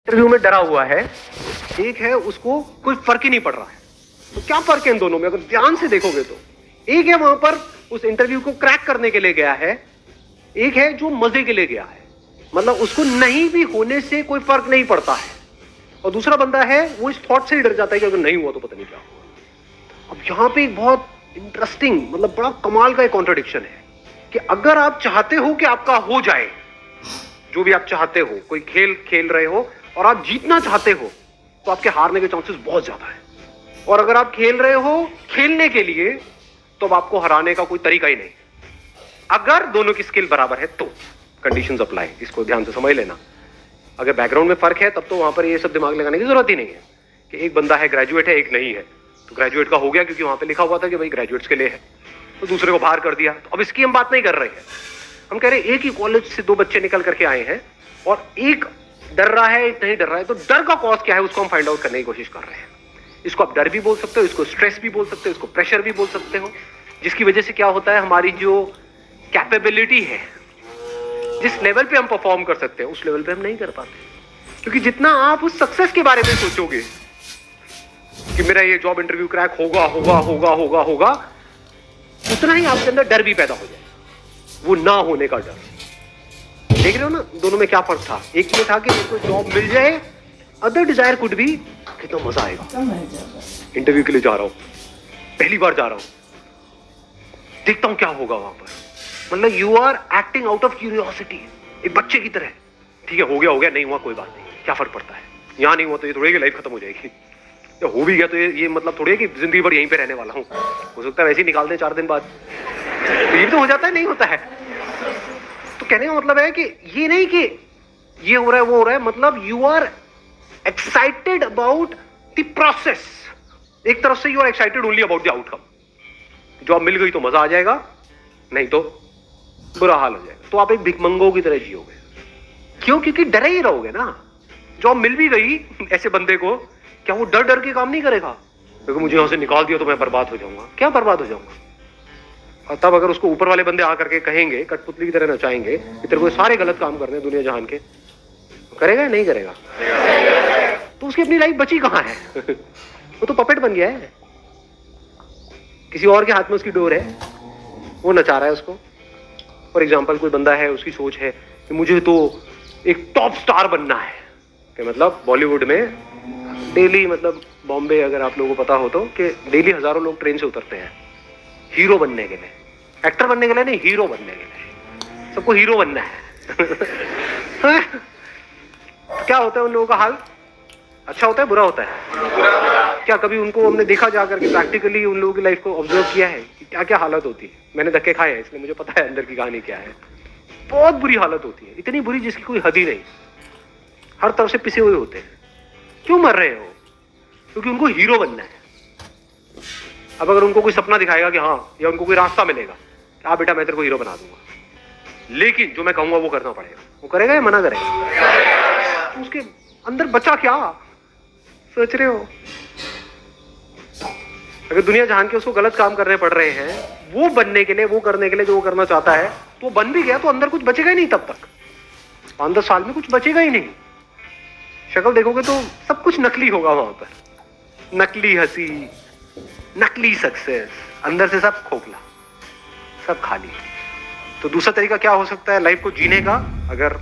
Interview में डरा हुआ है, एक है उसको कोई फर्क ही नहीं पड़ रहा है। तो क्या फर्क है इन दोनों में अगर ध्यान से देखोगे तो? एक है वहां पर उस इंटरव्यू को क्रैक करने के लिए गया है, एक है जो मजे के लिए गया है, मतलब उसको नहीं भी होने से कोई फर्क नहीं पड़ता है, और दूसरा बंदा है वो इस थॉट से ही डर जाता है कि अगर नहीं हुआ तो पता नहीं क्या हुआ। अब यहां पे एक बहुत इंटरेस्टिंग, मतलब बड़ा कमाल का एक कॉन्ट्रडिक्शन है कि अगर आप चाहते हो कि आपका हो जाए जो भी आप चाहते हो, कोई खेल खेल रहे हो और आप जीतना चाहते हो, तो आपके हारने के चांसेस बहुत ज्यादा है। और अगर आप खेल रहे हो खेलने के लिए, तो अब आपको हराने का कोई तरीका ही नहीं। अगर दोनों की स्किल बराबर है तो कंडीशंस अप्लाई, इसको ध्यान से समझ लेना। अगर बैकग्राउंड में फर्क है तब तो वहां पर ये सब दिमाग लगाने की जरूरत ही नहीं है कि एक बंदा है ग्रेजुएट है एक नहीं है, तो ग्रेजुएट का हो गया क्योंकि वहां पे लिखा हुआ था कि भाई ग्रेजुएट्स के लिए है, तो दूसरे को बाहर कर दिया। तो अब इसकी हम बात नहीं कर रहे हैं, हम कह रहे हैं एक ही कॉलेज से दो बच्चे निकल करके आए हैं और एक डर रहा है एक नहीं डर रहा है, तो डर का कॉज क्या है उसको हम फाइंड आउट करने की कोशिश कर रहे हैं। इसको आप डर भी बोल सकते हो, इसको स्ट्रेस भी बोल सकते हो, इसको प्रेशर भी बोल सकते हो, जिसकी वजह से क्या होता है हमारी जो कैपेबिलिटी है, जिस लेवल पे हम परफॉर्म कर सकते हैं उस लेवल पे हम नहीं कर पाते। क्योंकि जितना आप उस सक्सेस के बारे में सोचोगे कि मेरा ये जॉब इंटरव्यू क्रैक होगा होगा होगा होगा होगा, उतना ही आपके अंदर डर भी पैदा हो जाए, वो ना होने का डर। देख रहे हो ना दोनों में क्या फर्क था? एक ये था कि मेरे को जॉब मिल जाए, अदर डिजायर कुड भी कितना मजा आएगा, इंटरव्यू के लिए जा रहा हूं, पहली बार जा रहा हूं, देखता हूं क्या होगा वहां पर। मतलब you are acting out of curiosity, एक बच्चे की तरह। ठीक है हो गया नहीं हुआ कोई बात नहीं, क्या फर्क पड़ता है, यहां नहीं हुआ तो ये थोड़ी कि लाइफ खत्म हो जाएगी, या हो भी गया तो ये मतलब थोड़ी है कि जिंदगी भर यहीं पे रहने वाला हूं, हो सकता है वैसे ही निकाल दें 4 दिन बाद, तो ये तो हो जाता है नहीं होता है। तो कहने का मतलब है कि ये नहीं कि ये हो रहा है वो हो रहा है, मतलब you are excited about the process. एक तरफ से you are excited only about the outcome. Job मिल गई तो मजा आ जाएगा, नहीं तो बुरा हाल हो जाएगा, तो आप एक भिखमंगों की तरह जियोगे। क्यों? क्योंकि डरे ही रहोगे ना। जॉब मिल भी गई ऐसे बंदे को, क्या वो डर डर के काम नहीं करेगा? क्योंकि मुझे यहां से निकाल दिया तो मैं बर्बाद हो जाऊंगा। क्या बर्बाद हो जाऊंगा? और तब अगर उसको ऊपर वाले बंदे आकर के कहेंगे, कठपुतली की तरह नचाएंगे कि तेरे को सारे गलत काम करने दुनिया जहान के, करेगा या नहीं करेगा? तो उसकी अपनी लाइफ बची कहां है? वो तो पपेट बन गया है, किसी और के हाथ में उसकी डोर है, वो नचा रहा है उसको। फॉर एग्जाम्पल कोई बंदा है, उसकी सोच है कि मुझे तो एक टॉप स्टार बनना है, कि मतलब बॉलीवुड में डेली, मतलब बॉम्बे अगर आप लोगों को पता हो तो, कि डेली हजारों लोग ट्रेन से उतरते हैं हीरो बनने के लिए, एक्टर बनने के लिए नहीं, हीरो बनने के लिए। सबको हीरो बनना है। क्या होता है उन लोगों का हाल? अच्छा होता है बुरा होता है? क्या कभी उनको हमने देखा जा करके प्रैक्टिकली उन लोगों की लाइफ को ऑब्जर्व किया है कि क्या क्या हालत होती है? मैंने धक्के खाए हैं इसलिए मुझे पता है अंदर की कहानी क्या है। बहुत बुरी हालत होती है, इतनी बुरी जिसकी कोई हद ही नहीं, हर तरफ से पिसे हुए होते हैं। क्यों मर रहे हो? क्योंकि उनको हीरो बनना है। अब अगर उनको कोई सपना दिखाएगा कि हाँ, या उनको कोई रास्ता मिलेगा, हाँ बेटा मैं तेरे को हीरो बना दूंगा, लेकिन जो मैं कहूंगा वो करना पड़ेगा, वो करेगा या मना करेगा? तो उसके अंदर बचा क्या? सोच रहे हो? अगर दुनिया जहान के उसको गलत काम करने पड़ रहे हैं वो बनने के लिए, वो करने के लिए जो वो करना चाहता है, तो वो बन भी गया तो अंदर कुछ बचेगा ही नहीं। तब तक 5-10 साल में कुछ बचेगा ही नहीं। शक्ल देखोगे तो सब कुछ नकली होगा वहां पर, नकली हंसी, नकली सक्सेस, अंदर से सब खोखला, सब खाली। तो दूसरा तरीका क्या हो सकता है लाइफ को जीने का? अगर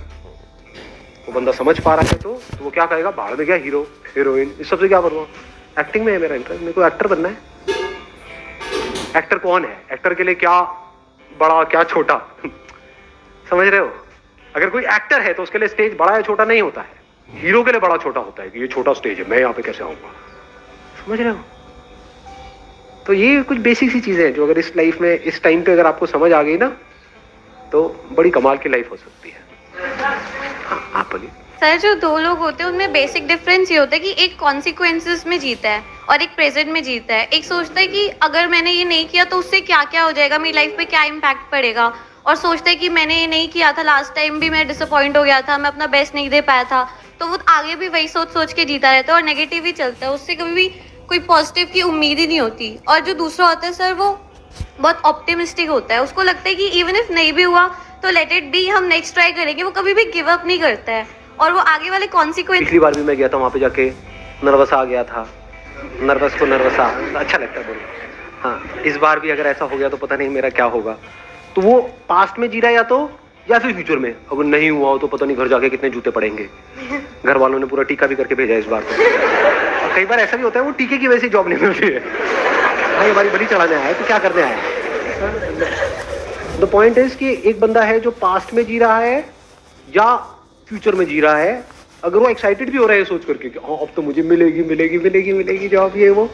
वो बंदा समझ पा रहा है तो वो क्या कहेगा? बाहर में क्या हीरो हीरोइन, इस सबसे क्या करूँगा? एक्टिंग में है मेरा इंटरेस्ट, मेरे को एक्टर बनना है। एक्टर कौन है? एक्टर के लिए क्या बड़ा क्या छोटा? समझ रहे हो? अगर कोई एक्टर है तो उसके लिए स्टेज बड़ा या छोटा नहीं होता है, हीरो के लिए बड़ा छोटा होता है कि ये छोटा स्टेज है, मैं यहाँ पे कैसे आऊंगा। समझ रहे हो? तो ये कुछ बेसिक सी चीजें हैं जो अगर इस लाइफ में इस टाइम पे अगर आपको समझ आ गई ना, तो बड़ी कमाल की लाइफ हो सकती है। हाँ आप बोलिए। सर जो दो लोग होते हैं उनमें बेसिक डिफरेंस ये होता है कि एक कॉन्सिक्वेंसेस में जीता है और एक प्रेजेंट में जीता है। एक सोचता है कि अगर मैंने ये नहीं किया तो उससे क्या क्या हो जाएगा, मेरी लाइफ पे क्या इम्पैक्ट पड़ेगा, और सोचता है कि मैंने ये नहीं किया था, लास्ट टाइम भी मैं डिसअपॉइंट हो गया था, मैं अपना बेस्ट नहीं दे पाया था, तो वो आगे भी वही सोच सोच के जीता रहता है और नेगेटिव ही चलता है, उससे कभी भी कोई पॉजिटिव की उम्मीद ही नहीं होती। और जो दूसरा होता है सर वो बहुत ऑप्टिमिस्टिक होता है, उसको लगता है कि इवन इफ नहीं भी हुआ तो लेट इट बी, हम नेक्स्ट ट्राई करेंगे, वो कभी भी गिव अप नहीं करता है। और वो आगे वाले कॉन्सिक्वेंस। पिछली बार भी मैं गया था वहाँ पे, जाके नर्वस आ गया था, नर्वस को नर्वस आ, अच्छा लगता है बोलना। हाँ, इस बार भी अगर ऐसा हो गया तो पता नहीं मेरा क्या होगा। तो वो पास्ट में जी रहा है या फिर फ्यूचर में। अगर नहीं हुआ हो तो पता नहीं घर जाके कितने जूते पड़ेंगे। घर वालों ने पूरा टीका भी करके भेजा इस बार तो। और कई बार ऐसा भी होता है वो टीके की वजह से जॉब नहीं मिलती है। भाई हमारी बलि चढ़ाने आया है तो क्या करने आया है। द पॉइंट इज कि एक बंदा है जो पास्ट में जी रहा है या फ्यूचर में जी रहा है, अगर वो एक्साइटेड भी हो रहा है सोच करके कि हाँ अब तो मुझे मिलेगी मिलेगी मिलेगी मिलेगी जॉब ये वो,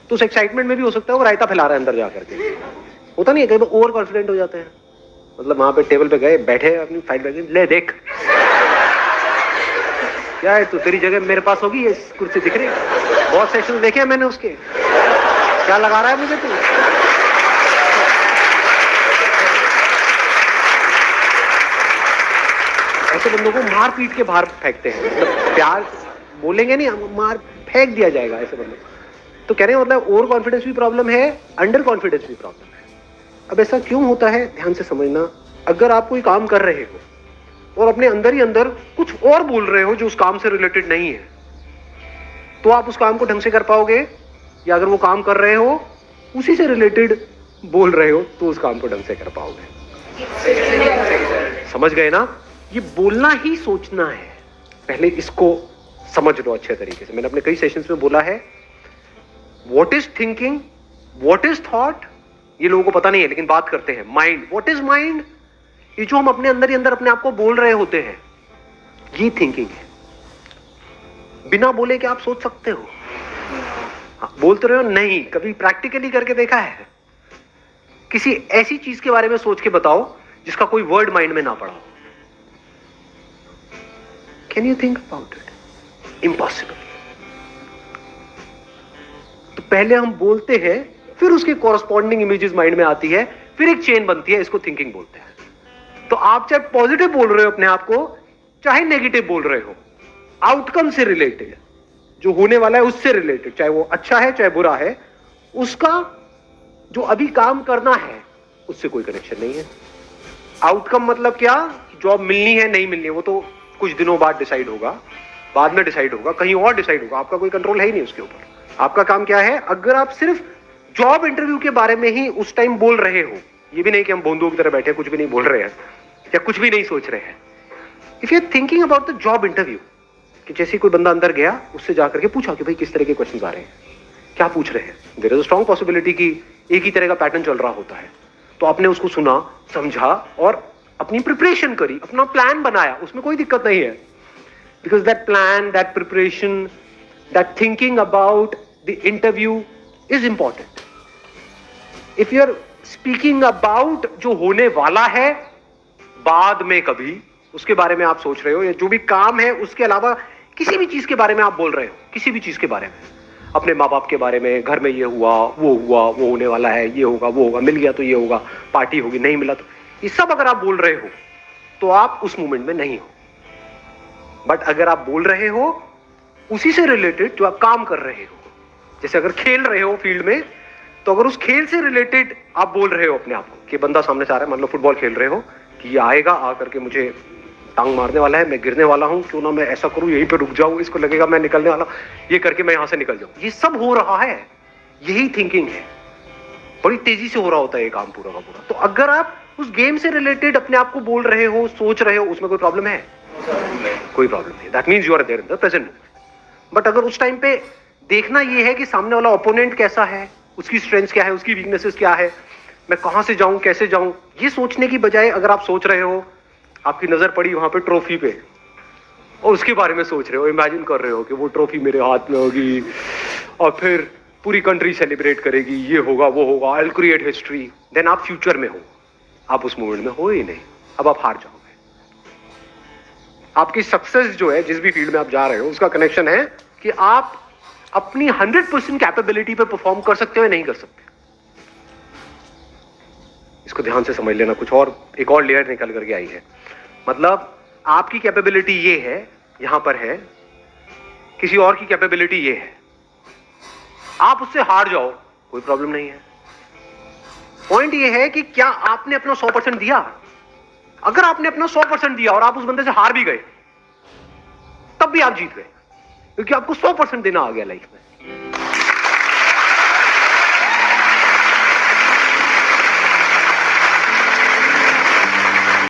तो उस एक्साइटमेंट में भी हो सकता है वो रायता फैला रहा है अंदर जा करके। होता नहीं है, कई बार ओवर कॉन्फिडेंट हो जाते हैं। मतलब वहां पे टेबल पे गए, बैठे अपनी फाइल बैठे, ले देख क्या है तू, तेरी जगह मेरे पास होगी, ये कुर्सी दिख रही है, बहुत सेक्शन देखे हैं मैंने उसके, क्या लगा रहा है मुझे तू। ऐसे बंदों को मार पीट के बाहर फेंकते हैं, मतलब प्यार बोलेंगे नहीं, मार फेंक दिया जाएगा ऐसे बंदों। तो कह रहे हैं मतलब ओवर कॉन्फिडेंस भी प्रॉब्लम है, अंडर कॉन्फिडेंस भी प्रॉब्लम है। अब ऐसा क्यों होता है, ध्यान से समझना। अगर आप कोई काम कर रहे हो और अपने अंदर ही अंदर कुछ और बोल रहे हो जो उस काम से रिलेटेड नहीं है, तो आप उस काम को ढंग से कर पाओगे, या अगर वो काम कर रहे हो उसी से रिलेटेड बोल रहे हो तो उस काम को ढंग से कर पाओगे। समझ गए ना? ये बोलना ही सोचना है। पहले इसको समझ लो अच्छे तरीके से। मैंने अपने कई सेशंस में बोला है, what is thinking, what is thought, ये लोगों को पता नहीं है लेकिन बात करते हैं। माइंड, व्हाट इज माइंड, ये जो हम अपने अंदर ही अंदर अपने आप को बोल रहे होते हैं, ये थिंकिंग है। बिना बोले क्या आप सोच सकते हो? हाँ, बोलते रहे हो नहीं, कभी प्रैक्टिकली करके देखा है? किसी ऐसी चीज के बारे में सोच के बताओ जिसका कोई वर्ड माइंड में ना पड़ा हो। Can you think about it? Impossible. तो पहले हम बोलते हैं, फिर उसके कॉरस्पॉन्डिंग इमेजेस माइंड में आती है, फिर एक चेन बनती है, इसको थिंकिंग बोलते हैं। तो आप चाहे पॉजिटिव बोल रहे हो अपने आप को, चाहे नेगेटिव बोल रहे हो, आउटकम से रिलेटेड, जो होने वाला है उससे रिलेटेड, चाहे वो अच्छा है चाहे बुरा है, उसका जो अभी काम करना है उससे कोई कनेक्शन नहीं है। आउटकम मतलब क्या, जॉब मिलनी है नहीं मिलनी है वो तो कुछ दिनों बाद डिसाइड होगा, बाद में डिसाइड होगा, कहीं और डिसाइड होगा, आपका कोई कंट्रोल है ही नहीं उसके ऊपर। आपका काम क्या है, अगर आप सिर्फ जॉब इंटरव्यू के बारे में ही उस टाइम बोल रहे हो, ये भी नहीं कि हम बोंदों की तरह बैठे कुछ भी नहीं बोल रहे हैं या कुछ भी नहीं सोच रहे हैं। If you are thinking about the job interview, कि जैसे कोई बंदा अंदर गया, उससे जाकर के पूछा कि भाई किस तरह के क्वेश्चंस आ रहे हैं, क्या पूछ रहे हैं, there is a strong possibility कि एक ही तरह का पैटर्न चल रहा होता है। तो आपने उसको सुना, समझा और अपनी प्रिपरेशन करी, अपना प्लान बनाया, उसमें कोई दिक्कत नहीं है। Because that plan, that preparation, that thinking about the interview is important. If you are speaking about जो होने वाला है बाद में कभी, उसके बारे में आप सोच रहे हो, या जो भी काम है उसके अलावा किसी भी चीज के बारे में आप बोल रहे हो, किसी भी चीज के बारे में, अपने माँ बाप के बारे में, घर में ये हुआ, वो होने वाला है, ये होगा, वो होगा, मिल गया तो ये होगा, पार्टी होगी, नहीं मिला तो, ये सब अगर आप बोल रहे हो तो आप उस मोमेंट में नहीं हो। बट अगर आप बोल रहे हो उसी से रिलेटेड जो आप काम कर रहे हो, जैसे अगर खेल रहे हो फील्ड में, तो अगर उस खेल से रिलेटेड आप बोल रहे हो अपने आप को, कि बंदा सामने से आ रहा है, मान लो फुटबॉल खेल रहे हो, कि ये आएगा, आकर के मुझे टांग मारने वाला है, मैं गिरने वाला हूं, क्यों ना मैं ऐसा करूं, यहीं पे रुक जाऊं, इसको लगेगा मैं निकलने वाला, ये करके मैं यहां से निकल जाऊं। ये सब हो रहा है, यही थिंकिंग है। बड़ी तेजी से हो रहा होता है ये काम पूरा का पूरा। तो अगर आप उस गेम से रिलेटेड अपने आप को बोल रहे हो, सोच रहे हो, उसमें कोई प्रॉब्लम है? कोई प्रॉब्लम नहीं। That means you are there in the present moment. But अगर उस टाइम पे देखना ये है कि सामने वाला ओपोनेंट कैसा है, उसकी स्ट्रेंथ्स क्या है, उसकी वीकनेसेस क्या है, मैं कहां से जाऊं, कैसे जाऊं, ये सोचने की बजाय अगर आप सोच रहे हो, आपकी नजर पड़ी वहां पे ट्रॉफी पे और उसके बारे में सोच रहे हो, इमेजिन कर रहे हो कि वो ट्रॉफी मेरे हाथ में होगी और फिर पूरी कंट्री सेलिब्रेट करेगी, ये होगा, वो होगा, I will create history, then आप फ्यूचर में हो, आप उस मोमेंट में हो ही नहीं, अब आप हार जाओगे। आपकी सक्सेस जो है, जिस भी फील्ड में आप जा रहे हो, उसका कनेक्शन है कि आप अपनी 100% कैपेबिलिटी पे परफॉर्म कर सकते हो या नहीं कर सकते। इसको ध्यान से समझ लेना। कुछ और, एक और लेयर निकल करके आई है। मतलब आपकी कैपेबिलिटी ये है, यहां पर है, किसी और की कैपेबिलिटी ये है, आप उससे हार जाओ, कोई प्रॉब्लम नहीं है। पॉइंट ये है कि क्या आपने अपना 100% दिया। अगर आपने अपना 100% दिया और आप उस बंदे से हार भी गए, भी आप जीत गए, क्योंकि आपको 100% देना आ गया लाइफ में।